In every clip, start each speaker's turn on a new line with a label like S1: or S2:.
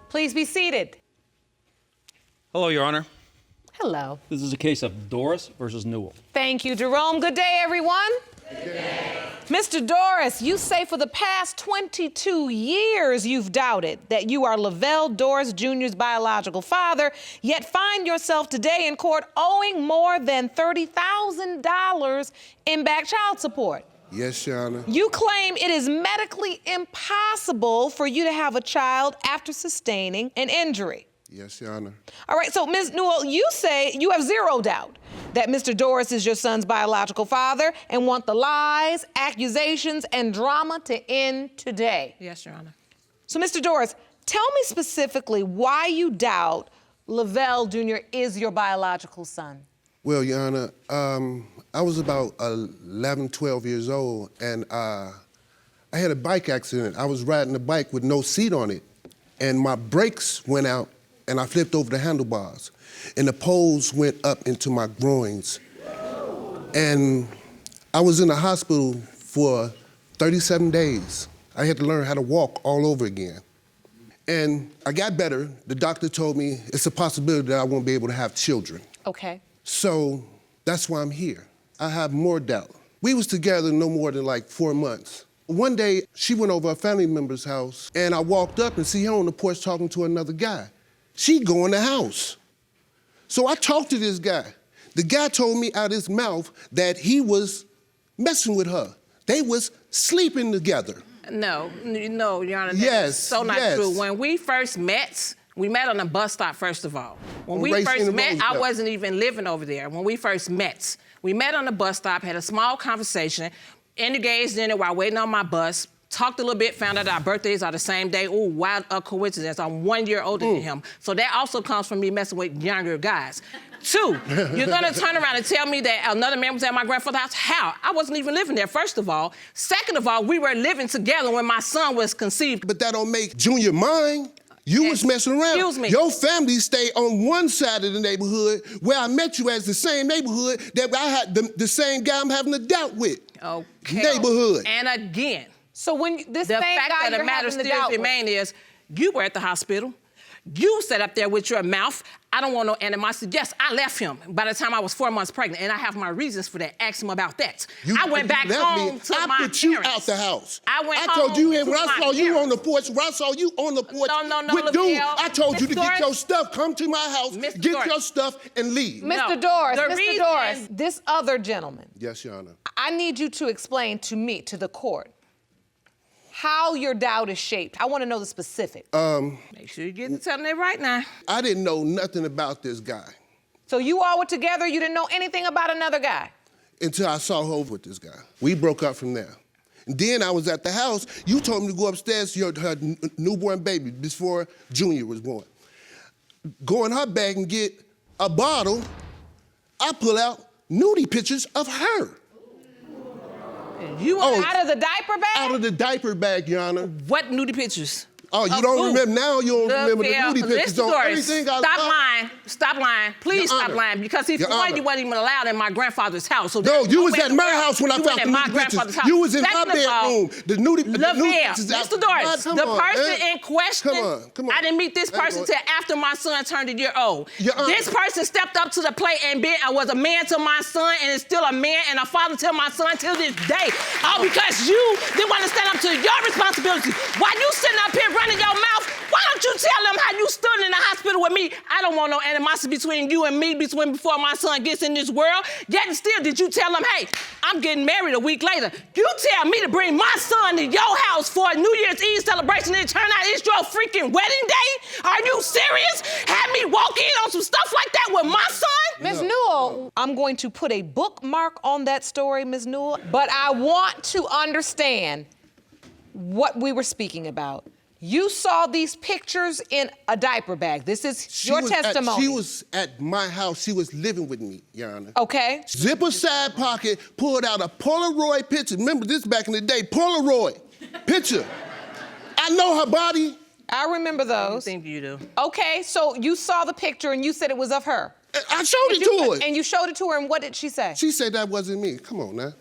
S1: Please be seated.
S2: Hello, Your Honor.
S1: Hello.
S2: This is a case of Dorris versus Newell.
S1: Thank you, Jerome. Good day, everyone. Good day. Mr. Dorris, you say for the past 22 years you've doubted that you are Lavelle Dorris Jr.'s biological father, yet find yourself today in court owing more than $30,000 in back child support.
S3: Yes, Your Honor.
S1: You claim it is medically impossible for you to have a child after sustaining an injury.
S3: Yes, Your Honor.
S1: All right, so Ms. Newell, you say you have zero doubt that Mr. Dorris is your son's biological father and want the lies, accusations, and drama to end today.
S4: Yes, Your Honor.
S1: So, Mr. Dorris, tell me specifically why you doubt Lavelle Jr. is your biological son.
S3: Well, Your Honor, I was about 11, 12 years old, and I had a bike accident. I was riding a bike with no seat on it, and my brakes went out, and I flipped over the handlebars, and the poles went up into my groins. And I was in the hospital for 37 days. I had to learn how to walk all over again. And I got better. The doctor told me it's a possibility that I won't be able to have children.
S1: Okay.
S3: So that's why I'm here. I have more doubt. We was together no more than like 4 months. One day, she went over a family member's house, and I walked up and see her on the porch talking to another guy. She go in the house. So I talked to this guy. The guy told me out of his mouth that he was messing with her. They was sleeping together.
S4: No, Your Honor.
S3: Yes,
S4: so not
S3: yes.
S4: true. When we first met, we met on a bus stop, first of all. When we
S3: Race in
S4: first
S3: the
S4: met, I
S3: Roosevelt.
S4: wasn't even living over there. When we first met, we met on the bus stop, had a small conversation, engaged in it while waiting on my bus, talked a little bit, found out our birthdays are the same day. Ooh, wild coincidence. I'm 1 year older than him. So that also comes from me messing with younger guys. 2, you're gonna turn around and tell me that another man was at my grandfather's house? How? I wasn't even living there, first of all. Second of all, we were living together when my son was conceived.
S3: But that don't make Junior mine. You was messing around.
S4: Excuse me.
S3: Your family stayed on one side of the neighborhood where I met you as the same neighborhood that I had the same guy I'm having a doubt with.
S4: Okay.
S3: Neighborhood.
S4: And again,
S1: So when this
S4: the
S1: same
S4: fact
S1: guy
S4: of the
S1: you're
S4: matter
S1: having the
S4: still
S1: doubt with,
S4: remains is you were at the hospital. You sat up there with your mouth. I don't want no animosity. Yes, I left him by the time I was 4 months pregnant, and I have my reasons for that. Ask him about that. I went back home to my
S3: I put you
S4: parents.
S3: out the house.
S4: I went
S3: I told
S4: home
S3: you
S4: to
S3: when I
S4: my
S3: saw you
S4: parents.
S3: on the porch, when I saw you on the porch
S4: No,
S3: with dude,
S4: Lavelle.
S3: I told you to
S4: Mr.
S3: get your
S4: Dorris.
S3: stuff, come to my house,
S4: Mr.
S3: get
S4: Dorris.
S3: your stuff, and leave.
S1: Mr.
S4: No,
S1: Dorris,
S4: the
S1: Mr.
S4: reason-
S1: Dorris, this other gentleman,
S3: Yes, Your Honor.
S1: I need you to explain to me, to the court, how your doubt is shaped. I want to know the specifics.
S4: Make sure you get to telling it right now.
S3: I didn't know nothing about this guy
S1: So you all were together, you didn't know anything about another guy?
S3: until I saw her with this guy. We broke up from there. And then I was at the house. You told me to go upstairs to her newborn baby before Junior was born. Go in her bag and get a bottle. I pull out nudie pictures of her.
S4: You
S3: Oh.
S1: Out of the diaper bag?
S3: Out of the diaper bag, Your Honor.
S4: what nudie pictures?
S3: Oh, you
S4: Of
S3: don't
S4: who?
S3: remember now? You don't remember the
S4: Lavelle,
S3: nudie pictures.
S4: Mr.
S3: So
S4: Dorris,
S3: everything I
S4: stop
S3: love-
S4: lying. Stop lying. Please
S3: Your
S4: stop
S3: Honor.
S4: lying. Because for
S3: Your
S4: one,
S3: Honor.
S4: you wasn't even allowed in my grandfather's house. So
S3: No,
S4: there's
S3: you was
S4: way
S3: at
S4: in the
S3: my
S4: world
S3: house when I
S4: you
S3: found
S4: went
S3: the
S4: in my
S3: nudie
S4: grandfather's
S3: pictures.
S4: house.
S3: You was in my
S4: Second of all,
S3: bedroom. The nudie
S4: Lavelle,
S3: pictures out.
S4: Mr. Dorris,
S3: God, come
S4: the
S3: on,
S4: person
S3: man.
S4: in question,
S3: Come on.
S4: I didn't meet this
S3: Let me
S4: person
S3: go.
S4: till after my son turned a year old.
S3: Your Honor.
S4: This person stepped up to the plate and was a man to my son and is still a man and a father to my son till this day. All because you didn't want to stand up to your responsibility. While you sitting up here running your mouth, why don't you tell them how you stood in the hospital with me? I don't want no animosity between you and me before my son gets in this world. Yet and still, did you tell them, hey, I'm getting married a week later. You tell me to bring my son to your house for a New Year's Eve celebration and it turn out it's your freaking wedding day? Are you serious? Have me walk in on some stuff like that with my son?
S1: Ms. Newell, I'm going to put a bookmark on that story, Ms. Newell, but I want to understand what we were speaking about. You saw these pictures in a diaper bag. This is your testimony.
S3: She was at my house. She was living with me, Your Honor.
S1: Okay.
S3: Zipper side pocket, pulled out a Polaroid picture. Remember this back in the day, Polaroid picture. I know her body.
S1: I remember
S4: I
S1: those.
S4: think you do.
S1: Okay, so you saw the picture and you said it was of her.
S3: I showed it to her.
S1: And you showed it to her, and what did she say?
S3: She said that wasn't me. Come on now.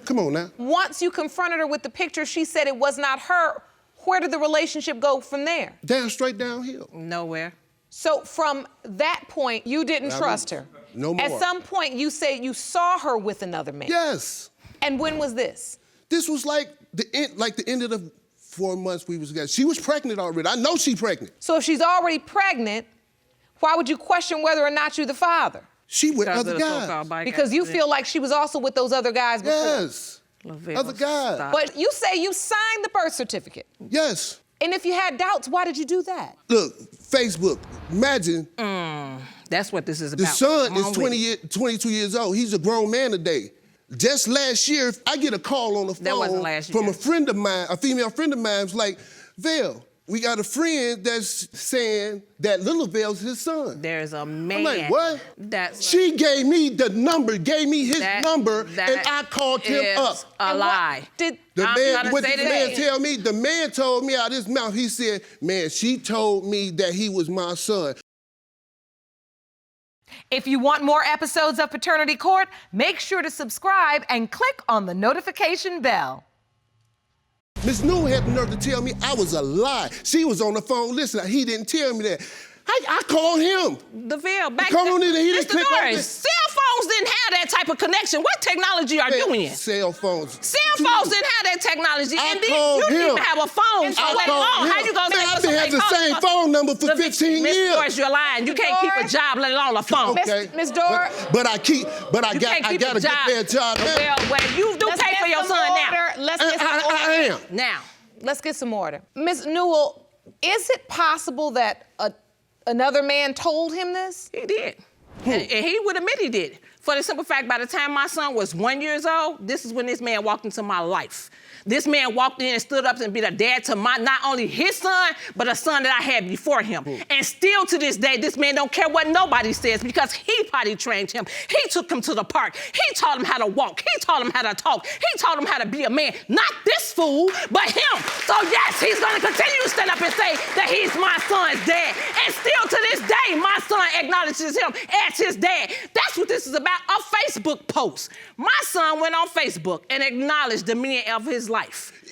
S3: Come on now.
S1: Once you confronted her with the picture, she said it was not her. where did the relationship go from there?
S3: Down, straight downhill.
S4: Nowhere.
S1: So from that point, you didn't trust her?
S3: No more.
S1: At some point, you said you saw her with another man?
S3: Yes.
S1: And when was this?
S3: This was like the end of the 4 months we was together. She was pregnant already. I know she's pregnant.
S1: So if she's already pregnant, why would you question whether or not you're the father?
S3: She with
S4: Because
S3: other
S4: of the
S3: guys.
S4: so-called bike
S1: Because you
S4: accident.
S1: feel like she was also with those other guys before.
S3: Yes.
S4: Lavelle,
S3: Other guys.
S4: stop.
S1: But you say you signed the birth certificate.
S3: Yes.
S1: And if you had doubts, why did you do that?
S3: Look, Facebook. Imagine
S4: That's what this is about.
S3: the son
S4: Come on
S3: is
S4: with it.
S3: 22 years old. He's a grown man today. Just last year, I get a call on the
S4: That wasn't
S3: phone
S4: last
S3: from
S4: year.
S3: a friend of mine, a female friend of mine, was like, Val, we got a friend that's saying that Little Vale's his son.
S4: There's a man.
S3: I'm like, what?
S4: That's
S3: She gave me the number, gave me his
S4: that-
S3: number,
S4: that
S3: and I called him
S4: is
S3: up.
S4: a
S1: And what
S4: lie.
S1: did-
S3: The
S4: I'm
S3: man,
S4: gonna
S3: what
S4: say
S3: did the
S4: this.
S3: man tell me? The man told me out of his mouth, he said, man, she told me that he was my son.
S1: If you want more episodes of Paternity Court, make sure to subscribe and click on the notification bell.
S3: Miss Newell had the nerve to tell me I was a lie. She was on the phone listening. He didn't tell me that. I called him.
S4: Lavelle, back
S3: Come on in there, he didn't
S4: Mr.
S3: click on
S4: Dorris,
S3: this.
S4: cell phones didn't have that type of connection. What technology are you in?
S3: Cell phones.
S4: Cell phones didn't have that technology.
S3: I
S4: and then
S3: called
S4: you didn't
S3: him.
S4: even have a phone. So
S3: I
S4: wait,
S3: called
S4: how
S3: him.
S4: you gonna
S3: Man,
S4: say
S3: I've been having the same phone number for 15
S4: Miss
S3: years.
S4: Dorris, you're lying. You can't keep a
S1: Dorris.
S4: job, let alone a phone.
S3: Okay.
S1: Miss Dorris.
S3: But I
S4: You
S3: got
S4: can't
S3: a
S4: keep
S3: good job.
S4: Well, you do
S1: Let's
S4: pay
S1: get
S4: for your
S1: some
S4: son
S1: order. Let's get some order.
S3: I am.
S4: now.
S1: Let's get some order. Ms. Newell, is it possible that another man told him this?
S4: He did. And he would admit he did. For the simple fact, by the time my son was 1 year old, this is when this man walked into my life. This man walked in and stood up and be the dad to not only his son, but a son that I had before him. And still to this day, this man don't care what nobody says because he potty trained him. He took him to the park. He taught him how to walk. He taught him how to talk. He taught him how to be a man. Not this fool, but him. So yes, he's gonna continue to stand up and say that he's my son's dad. And still to this day, my son acknowledges him as his dad. That's what this is about, a Facebook post. My son went on Facebook and acknowledged the men of his life.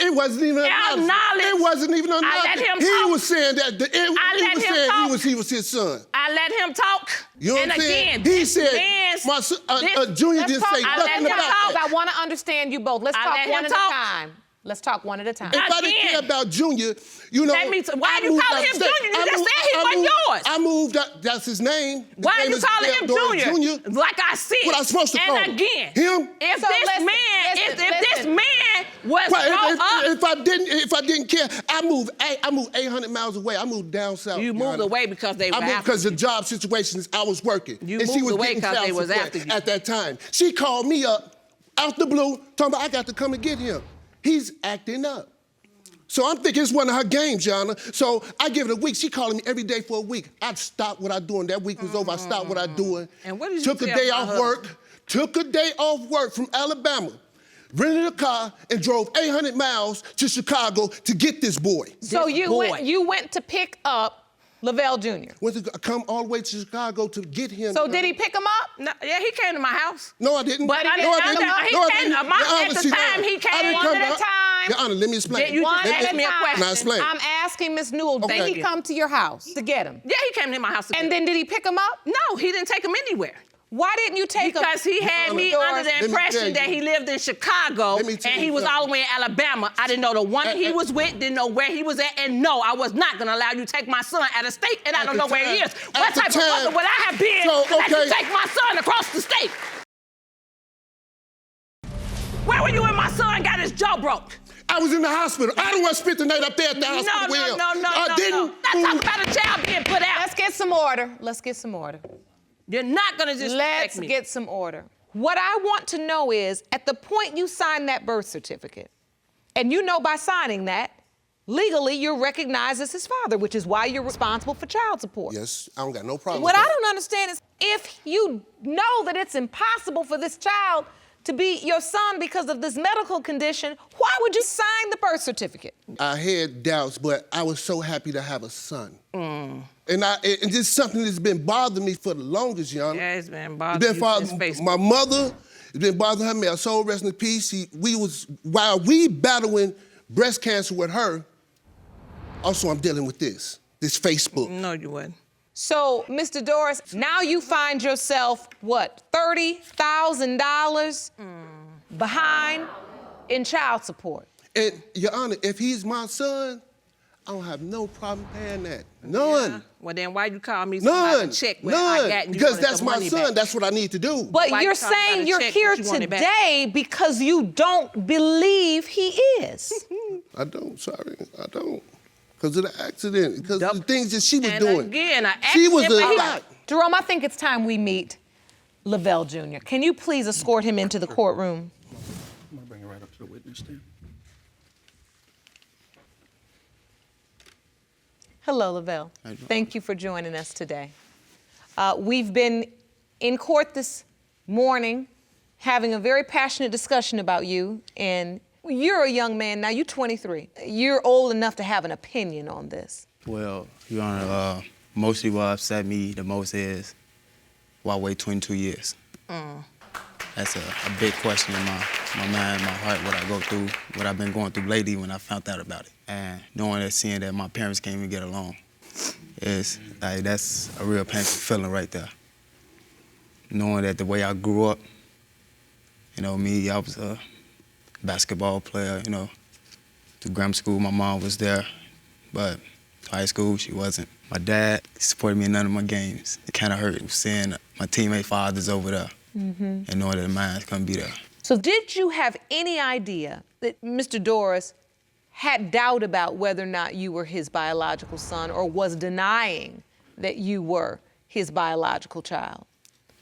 S3: It wasn't even
S4: Acknowledge.
S3: It wasn't even
S4: I let
S3: acknowledged.
S4: him
S3: He
S4: talk.
S3: was saying that he was his son.
S4: I let him talk.
S3: You know
S4: and
S3: what I'm saying?
S4: again,
S3: He said,
S4: man's-
S3: my son,
S4: this-
S3: Junior
S1: Let's
S3: didn't
S1: talk.
S3: say
S1: I
S3: nothing
S1: let him
S3: about
S1: talk.
S3: that.
S1: I want to understand you both. Let's
S4: I
S1: talk
S4: let
S1: one
S4: him
S1: at
S4: talk.
S1: a time. Let's talk one at a time.
S3: If I didn't care about Junior, you know.
S4: Let me why
S3: I
S4: you
S3: moved
S4: calling
S3: out
S4: him
S3: of state.
S4: Junior? You
S3: I
S4: just
S3: moved-
S4: said he
S3: I
S4: wasn't
S3: moved-
S4: yours.
S3: I moved out, that's his name. His
S4: Why
S3: name
S4: you
S3: is
S4: calling
S3: Lavelle
S4: him
S3: Dorris
S4: Junior?
S3: Jr.
S4: Like I said.
S3: What I supposed to call him?
S4: And again,
S3: Him?
S4: if
S1: So
S4: this
S1: listen,
S4: man,
S1: listen,
S4: if this
S1: listen.
S4: man was
S3: Well,
S4: brought up,
S3: if I didn't care, I moved 800 miles away. I moved down south.
S4: you
S3: Your
S4: moved
S3: Honor.
S4: away because they were
S3: I moved
S4: after
S3: because
S4: you.
S3: the job situations I was working.
S4: You
S3: and she
S4: moved
S3: was
S4: away
S3: getting
S4: 'cause they
S3: child
S4: was
S3: support
S4: after you.
S3: at that time. She called me up out the blue, talking about I got to come and get him. He's acting up. So I'm thinking it's one of her games, Your Honor. So I give it a week. She calling me every day for a week. I'd stop what I'm doing. That week was over. I stopped what I'm doing.
S4: And what did you
S3: Took a
S4: tell
S3: day
S4: my
S3: off
S4: husband?
S3: work. Took a day off work from Alabama. Rented a car and drove 800 miles to Chicago to get this boy.
S1: So
S4: This
S1: you
S4: boy.
S1: went to pick up Lavelle Jr.
S3: Went to come all the way to Chicago to get him.
S1: So did he pick him up?
S4: No, yeah, he came to my house.
S3: No, I didn't.
S4: But I
S3: no,
S4: didn't-
S3: I didn't.
S4: he
S3: No, I
S4: came
S3: didn't.
S4: to my-
S3: Your Honor,
S4: at the
S3: see,
S4: time, he came
S3: I didn't
S1: one
S3: come
S1: at a
S3: to-
S1: time.
S3: Your Honor, let me explain.
S4: You
S1: One
S4: just
S1: at
S4: asked
S1: a
S4: me a
S1: time.
S4: question.
S3: Now explain.
S1: I'm asking Miss Newell, did
S3: Okay.
S1: he come to your house to get him?
S4: Yeah, he came to my house. to
S1: And
S4: get
S1: then did he pick him up?
S4: him. No, he didn't take him anywhere.
S1: Why didn't you take him?
S4: Because he had me
S1: Doris,
S4: under the
S3: let me
S4: impression
S3: tell
S4: that
S3: you.
S4: he lived in Chicago
S3: Let me
S4: and
S3: tell
S4: he
S3: you
S4: was all the way in Alabama. I didn't know the one he
S3: At-
S4: was with, didn't know where he was at, and no, I was not gonna allow you to take my son out of state, and I
S3: At
S4: don't
S3: the
S4: know where he
S3: time-
S4: is.
S3: at
S4: What
S3: the
S4: type of
S3: time-
S4: mother would I have been
S3: So,
S4: to let you
S3: okay.
S4: take my son across the state? Where were you when my son got his jaw broke?
S3: I was in the hospital. I don't want to spend the night up there at the
S4: No,
S3: hospital with him. I didn't.
S4: Let's talk about a child being put out.
S1: Let's get some order. Let's get some order.
S4: You're not gonna just
S1: Let's
S4: respect me.
S1: get some order. What I want to know is, at the point you signed that birth certificate, and you know by signing that, legally you're recognized as his father, which is why you're responsible for child support.
S3: Yes, I don't got no problem
S1: What
S3: with
S1: I
S3: that.
S1: don't understand is, if you know that it's impossible for this child to be your son because of this medical condition, why would you sign the birth certificate?
S3: I had doubts, but I was so happy to have a son. And this is something that's been bothering me for the longest, Your Honor.
S4: Yeah, it's been
S3: It's
S4: bothering
S3: been
S4: you
S3: bothering
S4: since Facebook.
S3: my mother. It's been bothering her. May her soul rest in peace. While we battling breast cancer with her, Also, I'm dealing with this Facebook.
S4: No, you wouldn't.
S1: So, Mr. Dorris, now you find yourself, what, $30,000 behind in child support.
S3: And, Your Honor, if he's my son, I don't have no problem paying that. None.
S4: Yeah. Well, then why you call me somebody
S3: None.
S4: to check what I got?
S3: None.
S4: And you
S3: Because
S4: wanted
S3: that's
S4: the
S3: my
S4: money
S3: son.
S4: back?
S3: That's what I need to do.
S1: But
S4: Why
S1: you're
S4: you talking about
S1: saying
S4: a
S1: you're
S4: check
S1: here
S4: that you want it back?
S1: today because you don't believe he is.
S3: I don't, sorry. I don't. Because of the accident. Because of the things that she was
S4: And
S3: doing.
S4: again, an
S3: She was
S4: accident,
S3: a
S4: but
S3: lot.
S1: Jerome, I think it's time we meet Lavelle Jr. Can you please escort him into the courtroom?
S2: I'm gonna bring it right up to the witness stand.
S1: Hello, Lavelle. Thank you for joining us today. We've been in court this morning having a very passionate discussion about you, and you're a young man now, you're 23. You're old enough to have an opinion on this.
S5: Well, Your Honor, mostly what upset me the most is why wait 22 years? That's a big question in my mind, my heart, what I go through, what I've been going through lately when I found out about it. And knowing that, seeing that my parents can't even get along, is like, that's a real painful feeling right there. Knowing that the way I grew up, you know, me, I was a basketball player, you know, through grammar school, my mom was there, but high school, she wasn't. My dad supported me in none of my games. It kind of hurt seeing my teammate fathers over there and knowing that mine's couldn't be there.
S1: So did you have any idea that Mr. Dorris had doubt about whether or not you were his biological son or was denying that you were his biological child?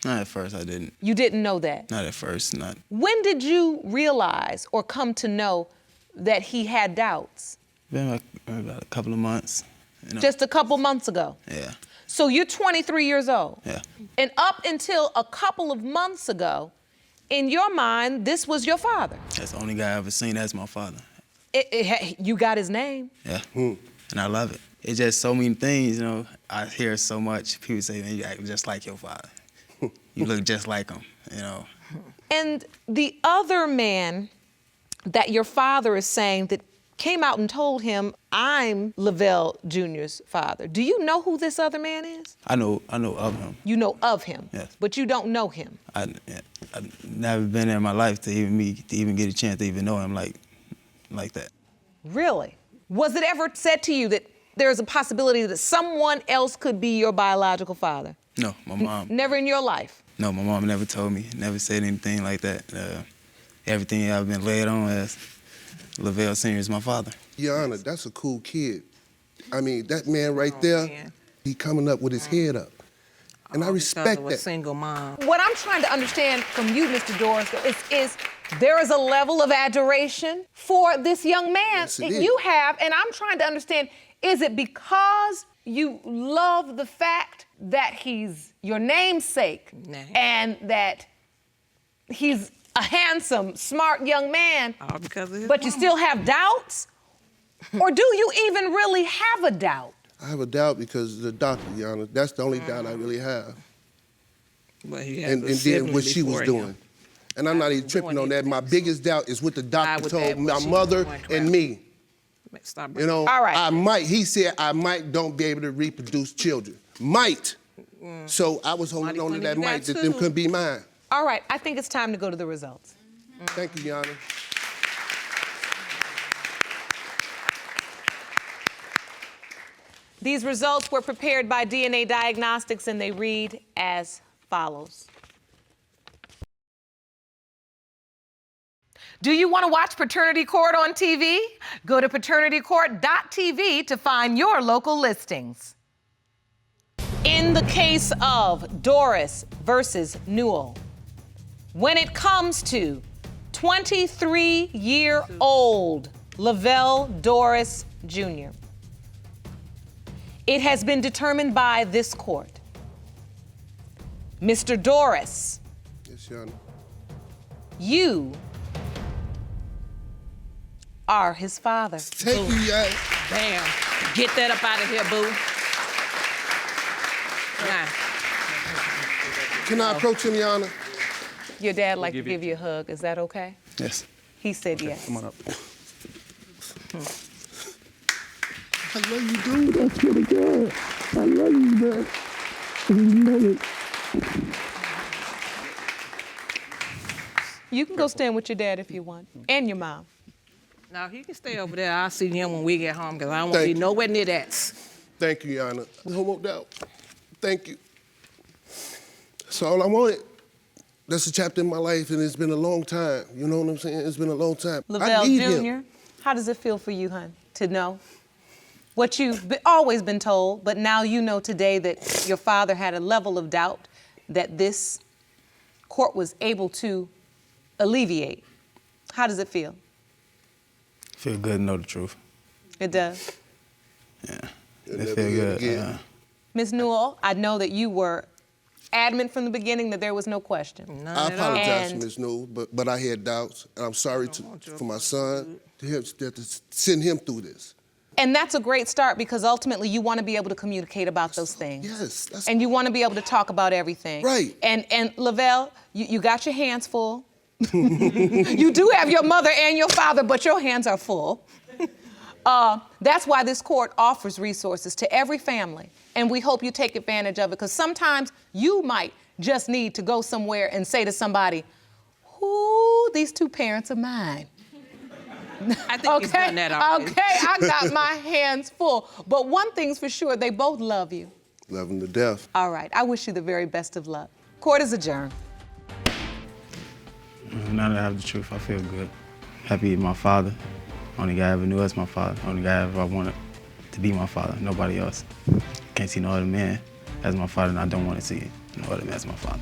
S5: Not at first, I didn't.
S1: You didn't know that?
S5: Not at first, not.
S1: When did you realize or come to know that he had doubts?
S5: Been like about a couple of months. You know?
S1: Just a couple months ago?
S5: Yeah,
S1: So you're 23 years old?
S5: yeah.
S1: And up until a couple of months ago, in your mind, this was your father?
S5: That's the only guy I ever seen as my father.
S1: You got his name?
S5: Yeah, and I love it. It's just so many things, you know. I hear so much, people say, man, you act just like your father. You look just like him, you know.
S1: And the other man that your father is saying that came out and told him, I'm Lavelle Jr.'s father. Do you know who this other man is?
S5: I know of him.
S1: You know of him,
S5: Yes.
S1: but you don't know him.
S5: I've never been there in my life to even get a chance to even know him like that.
S1: Really? Was it ever said to you that there's a possibility that someone else could be your biological father?
S5: No, my mom.
S1: Never in your life?
S5: No, my mom never told me, never said anything like that. Everything I've been laid on as Lavelle Sr. is my father.
S3: Your Honor, that's a cool kid. I mean, that man right there,
S4: man.
S3: he coming up with his head up. And I respect
S4: A
S3: that.
S4: single mom.
S1: What I'm trying to understand from you, Mr. Dorris, is there is a level of adoration for this young man
S3: Yes, it is.
S1: you have, and I'm trying to understand, is it because you love the fact that he's your namesake
S4: Nah.
S1: and that he's a handsome, smart young man,
S4: All because of his
S1: but you
S4: mama.
S1: still have doubts? Or do you even really have a doubt?
S3: I have a doubt because of the doctor, Your Honor. That's the only doubt I really have.
S4: But he had
S3: And
S4: the
S3: then
S4: sibling
S3: what she was
S4: before him.
S3: doing. And I'm not even tripping on that. My biggest doubt is what the doctor
S4: with
S3: told
S4: that, what
S3: my
S4: she
S3: mother
S4: was
S3: and me.
S4: Stop
S3: You know,
S1: All right.
S3: he said I might don't be able to reproduce children. Might. So I was holding
S4: Mighty
S3: on to
S4: funny
S3: that
S4: you
S3: might
S4: got
S3: that them
S4: too.
S3: couldn't be mine.
S1: All right, I think it's time to go to the results.
S3: Thank you, Your Honor.
S1: These results were prepared by DNA Diagnostics and they read as follows. Do you want to watch Paternity Court on TV? Go to paternitycourt.tv to find your local listings. In the case of Dorris versus Newell, when it comes to 23-year-old Lavelle Dorris Jr., it has been determined by this court. Mr. Dorris,
S3: Yes, Your Honor.
S1: you are his father.
S3: Thank you, Your Honor.
S4: Damn. Get that up out of here, boo. Nah.
S3: Can I approach him, Your Honor?
S1: Your dad like to
S2: give you-
S1: give you a hug. Is that okay?
S5: Yes.
S1: He said yes.
S2: Come on up.
S3: I love you, dude. I swear to God. I love you, man. I love it.
S1: You can go stand with your dad if you want, and your mom.
S4: Now, he can stay over there. I'll see him when we get home because I don't want to
S3: Thank
S4: be
S3: you.
S4: nowhere near that.
S3: Thank you, Yana. No more doubt. Thank you. That's all I wanted. That's a chapter in my life, and it's been a long time. You know what I'm saying? It's been a long time. I
S1: Lavelle
S3: need
S1: Jr.,
S3: him.
S1: how does it feel for you, hon, to know what you've always been told, but now you know today that your father had a level of doubt that this court was able to alleviate? How does it feel?
S5: Feel good to know the truth.
S1: It does.
S5: Yeah,
S3: You'll
S5: it
S3: never
S5: feel
S3: hear it
S5: good.
S3: again.
S1: Ms. Newell, I know that you were adamant from the beginning that there was no question.
S3: I apologize,
S1: And-
S3: Ms. Newell, but I had doubts, and I'm sorry for my son to send him through this.
S1: And that's a great start because ultimately you want to be able to communicate about those things.
S3: Yes, that's
S1: And you want to be able to talk about everything.
S3: Right.
S1: And Lavelle, you got your hands full. You do have your mother and your father, but your hands are full. That's why this court offers resources to every family. And we hope you take advantage of it because sometimes you might just need to go somewhere and say to somebody, ooh, these two parents are mine.
S4: I think he's done that already.
S1: Okay, I got my hands full. But one thing's for sure, they both love you.
S3: love him to death.
S1: All right, I wish you the very best of luck. Court is adjourned.
S5: Now that I have the truth, I feel good. Happy my father. Only guy I ever knew as my father. Only guy I ever wanted to be my father. Nobody else. Can't see no other man as my father, and I don't want to see no other man as my father.